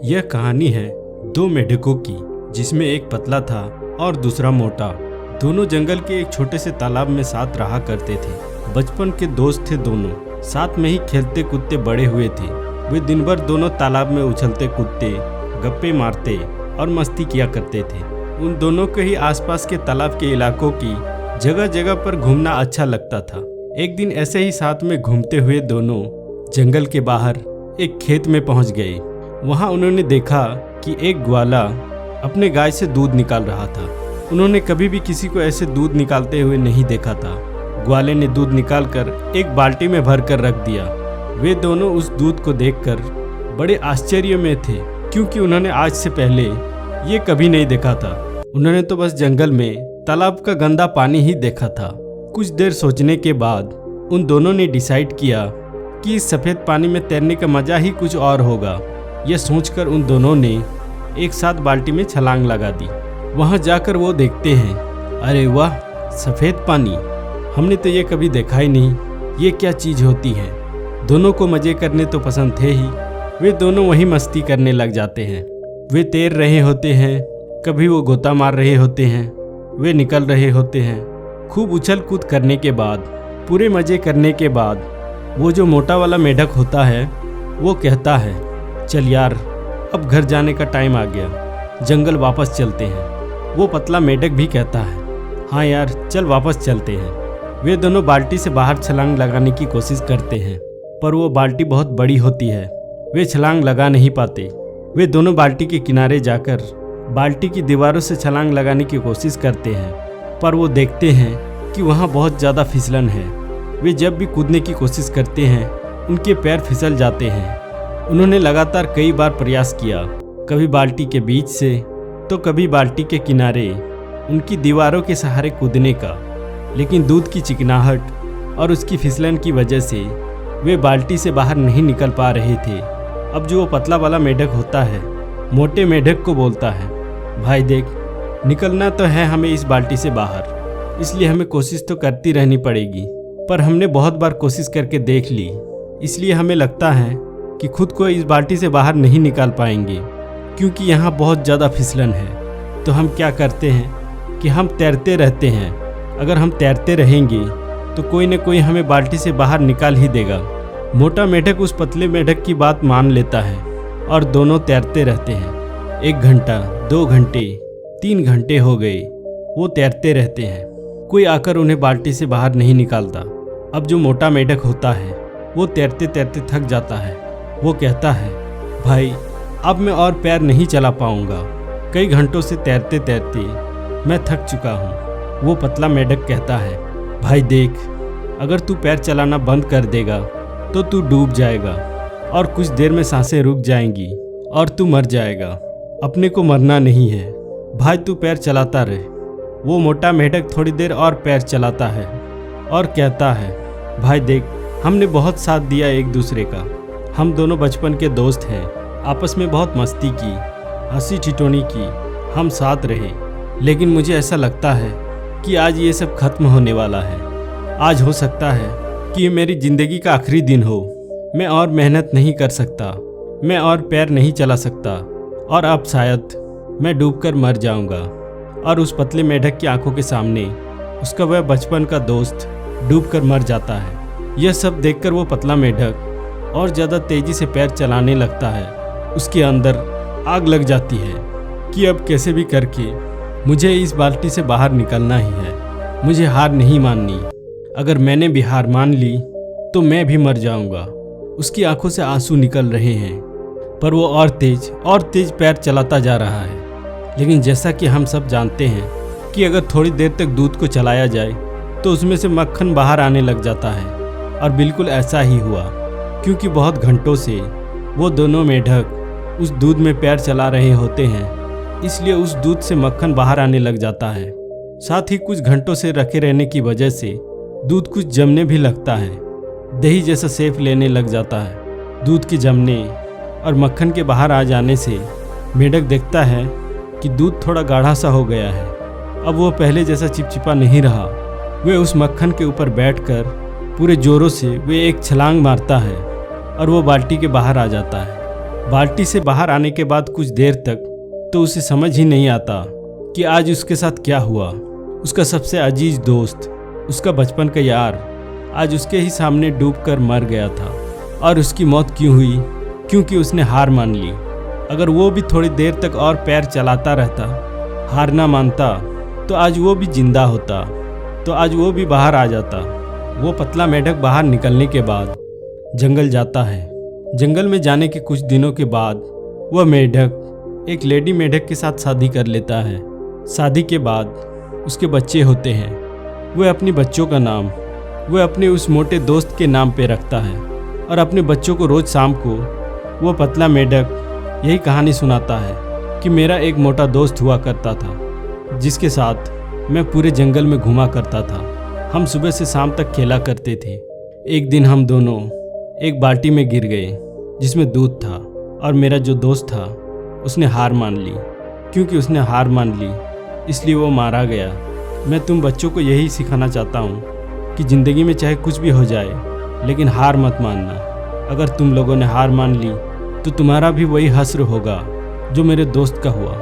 यह कहानी है दो मेढकों की, जिसमें एक पतला था और दूसरा मोटा। दोनों जंगल के एक छोटे से तालाब में साथ रहा करते थे। बचपन के दोस्त थे दोनों, साथ में ही खेलते कूदते बड़े हुए थे। वे दिन भर दोनों तालाब में उछलते कूदते, गप्पे मारते और मस्ती किया करते थे। उन दोनों को ही आसपास के तालाब के इलाकों की जगह जगह पर घूमना अच्छा लगता था। एक दिन ऐसे ही साथ में घूमते हुए दोनों जंगल के बाहर एक खेत में पहुंच गए। वहां उन्होंने देखा कि एक ग्वाला अपने गाय से दूध निकाल रहा था। उन्होंने कभी भी किसी को ऐसे दूध निकालते हुए नहीं देखा था। ग्वाले ने दूध निकालकर एक बाल्टी में भर कर रख दिया। वे दोनों उस दूध को देखकर बड़े आश्चर्य में थे, क्योंकि उन्होंने आज से पहले ये कभी नहीं देखा था। उन्होंने तो बस जंगल में तालाब का गंदा पानी ही देखा था। कुछ देर सोचने के बाद उन दोनों ने डिसाइड किया कि इस सफ़ेद पानी में तैरने का मज़ा ही कुछ और होगा। यह सोचकर उन दोनों ने एक साथ बाल्टी में छलांग लगा दी। वहां जाकर वो देखते हैं, अरे वाह, सफ़ेद पानी! हमने तो ये कभी देखा ही नहीं। ये क्या चीज़ होती है? दोनों को मज़े करने तो पसंद थे ही। वे दोनों वहीं मस्ती करने लग जाते हैं। वे तैर रहे होते हैं, कभी वो गोता मार रहे होते हैं, वे निकल रहे होते हैं। खूब उछल कूद करने के बाद, पूरे मज़े करने के बाद, वो जो मोटा वाला मेढक होता है वो कहता है, चल यार, अब घर जाने का टाइम आ गया, जंगल वापस चलते हैं। वो पतला मेढक भी कहता है, हाँ यार, चल वापस चलते हैं। वे दोनों बाल्टी से बाहर छलांग लगाने की कोशिश करते हैं, पर वो बाल्टी बहुत बड़ी होती है। वे छलांग लगा नहीं पाते। वे दोनों बाल्टी के किनारे जाकर बाल्टी की दीवारों से छलांग लगाने की कोशिश करते हैं, पर वो देखते हैं कि वहाँ बहुत ज़्यादा फिसलन है। वे जब भी कूदने की कोशिश करते हैं, उनके पैर फिसल जाते हैं। उन्होंने लगातार कई बार प्रयास किया, कभी बाल्टी के बीच से तो कभी बाल्टी के किनारे उनकी दीवारों के सहारे कूदने का, लेकिन दूध की चिकनाहट और उसकी फिसलन की वजह से वे बाल्टी से बाहर नहीं निकल पा रहे थे। अब जो वो पतला वाला मेढक होता है, मोटे मेढक को बोलता है, भाई देख, निकलना तो है हमें इस बाल्टी से बाहर, इसलिए हमें कोशिश तो करती रहनी पड़ेगी। पर हमने बहुत बार कोशिश करके देख ली, इसलिए हमें लगता है कि खुद को इस बाल्टी से बाहर नहीं निकाल पाएंगे, क्योंकि यहाँ बहुत ज़्यादा फिसलन है। तो हम क्या करते हैं कि हम तैरते रहते हैं। अगर हम तैरते रहेंगे तो कोई न कोई हमें बाल्टी से बाहर निकाल ही देगा। मोटा मेढक उस पतले मेढक की बात मान लेता है और दोनों तैरते रहते हैं। 1 घंटा, 2 घंटे, 3 घंटे हो गए, वो तैरते रहते हैं। कोई आकर उन्हें बाल्टी से बाहर नहीं निकालता। अब जो मोटा मेढक होता है वो तैरते तैरते थक जाता है। वो कहता है, भाई, अब मैं और पैर नहीं चला पाऊंगा। कई घंटों से तैरते तैरते मैं थक चुका हूँ। वो पतला मेढक कहता है, भाई देख, अगर तू पैर चलाना बंद कर देगा तो तू डूब जाएगा और कुछ देर में सांसें रुक जाएंगी और तू मर जाएगा। अपने को मरना नहीं है भाई, तू पैर चलाता रहे। वो मोटा मेढक थोड़ी देर और पैर चलाता है और कहता है, भाई देख, हमने बहुत साथ दिया एक दूसरे का। हम दोनों बचपन के दोस्त हैं, आपस में बहुत मस्ती की, हंसी ठिठोनी की, हम साथ रहे। लेकिन मुझे ऐसा लगता है कि आज ये सब खत्म होने वाला है। आज हो सकता है कि ये मेरी ज़िंदगी का आखिरी दिन हो। मैं और मेहनत नहीं कर सकता, मैं और पैर नहीं चला सकता, और अब शायद मैं डूबकर मर जाऊंगा। और उस पतले मेढक की आंखों के सामने उसका वह बचपन का दोस्त डूबकर मर जाता है। यह सब देखकर वो पतला मेढक और ज़्यादा तेज़ी से पैर चलाने लगता है। उसके अंदर आग लग जाती है कि अब कैसे भी करके मुझे इस बाल्टी से बाहर निकलना ही है। मुझे हार नहीं माननी। अगर मैंने भी हार मान ली तो मैं भी मर जाऊंगा। उसकी आंखों से आंसू निकल रहे हैं, पर वो और तेज पैर चलाता जा रहा है। लेकिन जैसा कि हम सब जानते हैं कि अगर थोड़ी देर तक दूध को चलाया जाए तो उसमें से मक्खन बाहर आने लग जाता है। और बिल्कुल ऐसा ही हुआ, क्योंकि बहुत घंटों से वो दोनों मेढक उस दूध में पैर चला रहे होते हैं, इसलिए उस दूध से मक्खन बाहर आने लग जाता है। साथ ही कुछ घंटों से रखे रहने की वजह से दूध कुछ जमने भी लगता है। दही जैसा सेफ लेने लग जाता है। दूध के जमने और मक्खन के बाहर आ जाने से मेढक देखता है कि दूध थोड़ा गाढ़ा सा हो गया है। अब वो पहले जैसा चिपचिपा नहीं रहा। वे उस मक्खन के ऊपर बैठकर पूरे जोरों से वे एक छलांग मारता है और वो बाल्टी के बाहर आ जाता है। बाल्टी से बाहर आने के बाद कुछ देर तक तो उसे समझ ही नहीं आता कि आज उसके साथ क्या हुआ। उसका सबसे अजीज दोस्त, उसका बचपन का यार आज उसके ही सामने डूबकर मर गया था। और उसकी मौत क्यों हुई? क्योंकि उसने हार मान ली। अगर वो भी थोड़ी देर तक और पैर चलाता रहता, हार ना मानता, तो आज वो भी जिंदा होता, तो आज वो भी बाहर आ जाता। वो पतला मेढक बाहर निकलने के बाद जंगल जाता है। जंगल में जाने के कुछ दिनों के बाद वह मेढक एक लेडी मेढक के साथ शादी कर लेता है। शादी के बाद उसके बच्चे होते हैं। वह अपने बच्चों का नाम वह अपने उस मोटे दोस्त के नाम पे रखता है और अपने बच्चों को रोज़ शाम को वो पतला मेढक यही कहानी सुनाता है कि मेरा एक मोटा दोस्त हुआ करता था जिसके साथ मैं पूरे जंगल में घूमा करता था। हम सुबह से शाम तक खेला करते थे। एक दिन हम दोनों एक बाल्टी में गिर गए जिसमें दूध था और मेरा जो दोस्त था उसने हार मान ली। क्योंकि उसने हार मान ली इसलिए वो मारा गया। मैं तुम बच्चों को यही सिखाना चाहता हूँ कि ज़िंदगी में चाहे कुछ भी हो जाए लेकिन हार मत मानना। अगर तुम लोगों ने हार मान ली तो तुम्हारा भी वही हश्र होगा जो मेरे दोस्त का हुआ।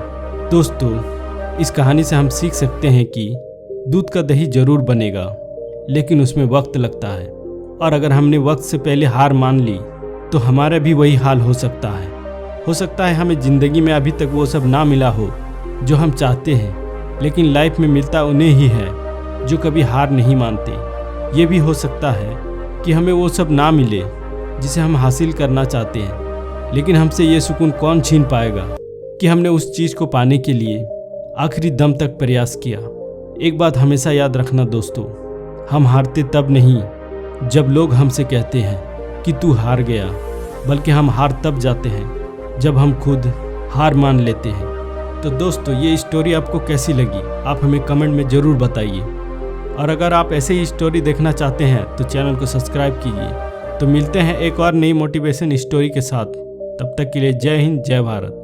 दोस्तों, इस कहानी से हम सीख सकते हैं कि दूध का दही जरूर बनेगा लेकिन उसमें वक्त लगता है। और अगर हमने वक्त से पहले हार मान ली तो हमारा भी वही हाल हो सकता है। हो सकता है हमें ज़िंदगी में अभी तक वो सब ना मिला हो जो हम चाहते हैं, लेकिन लाइफ में मिलता उन्हें ही है जो कभी हार नहीं मानते। ये भी हो सकता है कि हमें वो सब ना मिले जिसे हम हासिल करना चाहते हैं, लेकिन हमसे ये सुकून कौन छीन पाएगा कि हमने उस चीज़ को पाने के लिए आखिरी दम तक प्रयास किया। एक बात हमेशा याद रखना दोस्तों, हम हारते तब नहीं जब लोग हमसे कहते हैं कि तू हार गया, बल्कि हम हार तब जाते हैं जब हम खुद हार मान लेते हैं। तो दोस्तों, ये स्टोरी आपको कैसी लगी आप हमें कमेंट में ज़रूर बताइए। और अगर आप ऐसे ही स्टोरी देखना चाहते हैं तो चैनल को सब्सक्राइब कीजिए। तो मिलते हैं एक और नई मोटिवेशन स्टोरी के साथ। तब तक के लिए जय हिंद, जय भारत।